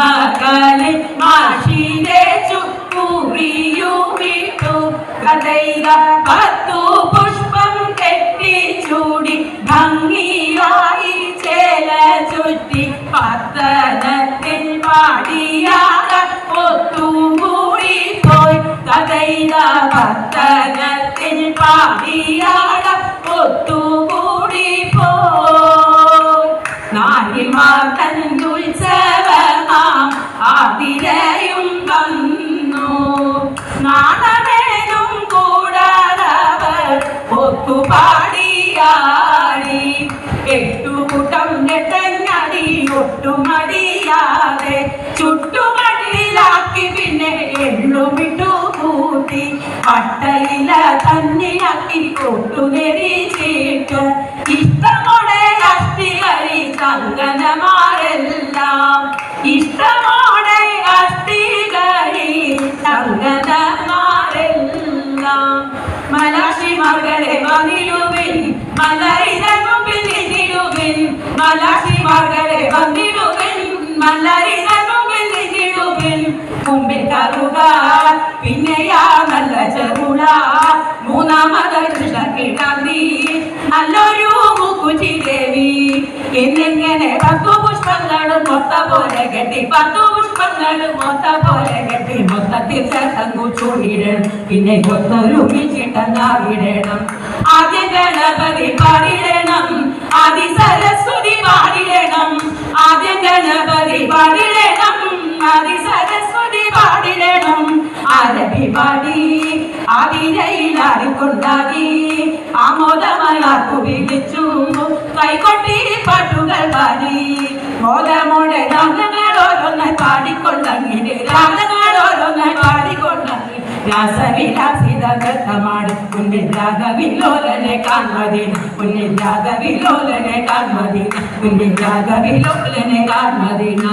മകളെ മാഷിനെ ചുക്കുറിയുമിട്ടു കഥൈക 10 പുഷ്പം കെട്ടിച്ചൂടി ഭംഗിയായി ചേല ചുറ്റി പത്തനത്തിൽ പാടിയാട ഒത്തുകൂടി പോയി കഥൈക പത്തനത്തിൽ പാടിയാട ഒത്തുകൂടി പോയി നാരിമാതന്നുത്സവമാം ആതിരയും വന്നു നാണമേനും കൂടാതവർ ഒത്തുപാടിയാടി 8 കൂട്ടം നെട്ടങ്ങടി ഒട്ടുമടിയാതെ ചുട്ടുമണ്ണിലാക്കി പിന്നെ എള്ളുമിട്ടു കൂട്ടി പട്ടയില തന്നിലാക്കി കൊട്ടുനെരിച്ചിട്ട് ഇഷ്ടമോടെ അസ്ഥികളി ചങ്കനമാരെല്ലാം ഇഷ്ടമോടെ അസ്ഥികളി ചങ്കനമാരെല്ലാം മലാശി മകളെ വന്നിടുവിൻ മലരിതനുമ്പിൽ നിന്നിടുവിൻ മലാശി മകളെ വന്നിടുവിൻ മലരിതനുമ്പിൽ നിന്നിടുവിൻ മുമ്പിൽ കറുക പിന്നെയാ നല്ല ചെറുള മൂന്നാമത് കൃഷ്ണ കിടന്നി നല്ലൊരു മുക്കുറ്റി ദേവി എന്നിങ്ങനെ 10 പുഷ്പങ്ങളും മൊത്ത പോലെ കെട്ടി 10 പുഷ്പങ്ങളും മൊത്ത പോലെ കെട്ടി മൊത്തത്തിൽ ചേർത്തങ്ങു ചൂടിടണം പിന്നെ കൊത്തൊരുമിച്ചിട്ടങ്ങാവിടണം ആദ്യ ഗണപതി പാടിടണം ആദി സരസ്വതി പാടിടണം ആദ്യ ഗണപതി പാടിടണം ആദി സരസ്വതി പാടിടണം ആരഭി പാടി ആതിരയിലാടിക്കൊണ്ടാടി ആമോദമയാർക്കു വിളിച്ചു കൈകൊട്ടി പാട്ടുകൾ പാടി മോദമോടെ രാഗങ്ങളോരോന്നായി പാടിക്കൊണ്ടങ്ങനെ രാഗങ്ങളോരോന്നായി പാടിക്കൊണ്ടങ്ങി രാസവിലാസിത നൃത്തമാടി മുന്നിൽ രാഗവിലോലനെ കാൺമതിന മുന്നിൽ രാഗവിലോലനെ കാൺമതിന മുന്നിൽ രാഗവിലോലനെ കാൺമതിന